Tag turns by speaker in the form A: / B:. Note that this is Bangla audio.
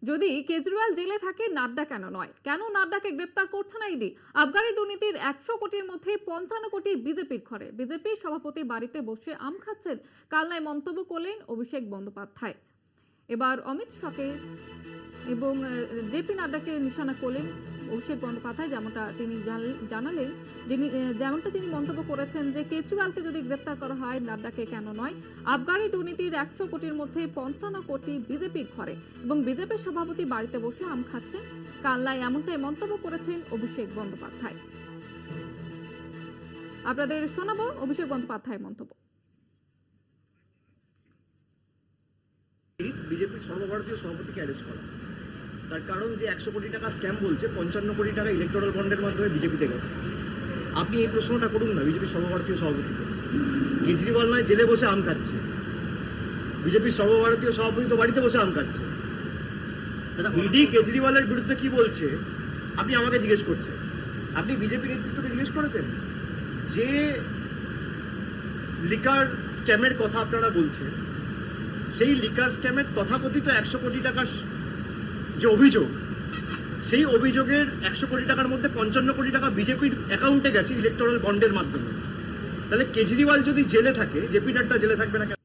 A: যদি কেজরিওয়াল জেলে থাকে, নাড্ডা কেন নয়? কেন নাড্ডাকে গ্রেপ্তার করছে না ইডি? আবগারি দুর্নীতির ১০০ কোটির মধ্যে ৫৫ কোটি বিজেপির ঘরে। বিজেপি সভাপতি বাড়িতে বসে আম খাচ্ছেন, কালনায় মন্তব্য করলেন অভিষেক বন্দ্যোপাধ্যায়। এবার অমিত শাহকে এবং জেপি নাড্ডাকে নিশানা করলেন অভিষেক বন্দ্যোপাধ্যায়। যেমনটা তিনি জানালেন, যেমনটা তিনি মন্তব্য করেছেন যে কেজরিওয়ালকে যদি গ্রেপ্তার করা হয়, নাড্ডাকে কেন নয়? আবগারি দুর্নীতির ১০০ কোটির মধ্যে ৫৫ কোটি বিজেপির ঘরে এবং বিজেপির সভাপতি বাড়িতে বসে আম খাচ্ছেন, কালনায় এমনটাই মন্তব্য করেছেন অভিষেক বন্দ্যোপাধ্যায়। আপনাদের শোনাবো অভিষেক বন্দ্যোপাধ্যায়ের মন্তব্য।
B: বিজেপির সর্বভারতীয় সভাপতিকে অ্যারেস্ট করা, তার কারণ যে ১০০ কোটি টাকা স্ক্যাম বলছে, ৫৫ কোটি টাকা ইলেকটোরাল বন্ডের মাধ্যমে বিজেপিতে গেছে। আপনি এই প্রশ্নটা করুন না বিজেপির সর্বভারতীয় সভাপতিকে। কেজরিওয়াল নয় জেলে বসে আম খাচ্ছে, বিজেপির সর্বভারতীয় সভাপতি তো বাড়িতে বসে আম খাচ্ছে। ইডি কেজরিওয়ালের বিরুদ্ধে কি বলছে আপনি আমাকে জিজ্ঞেস করছেন? আপনি বিজেপি নেতৃত্বকে জিজ্ঞেস করেছেন? যে লিকার স্ক্যামের কথা আপনারা বলছেন, সেই লিকার স্ক্যামের তথাকথিত ১০০ কোটি টাকার যে অভিযোগ, সেই অভিযোগের ১০০ কোটি টাকার মধ্যে ৫৫ কোটি টাকা বিজেপির অ্যাকাউন্টে গেছে ইলেকটোরাল বন্ডের মাধ্যমে। তাহলে কেজরিওয়াল যদি জেলে থাকে, জেপি নাড্ডা জেলে থাকবে না কেন?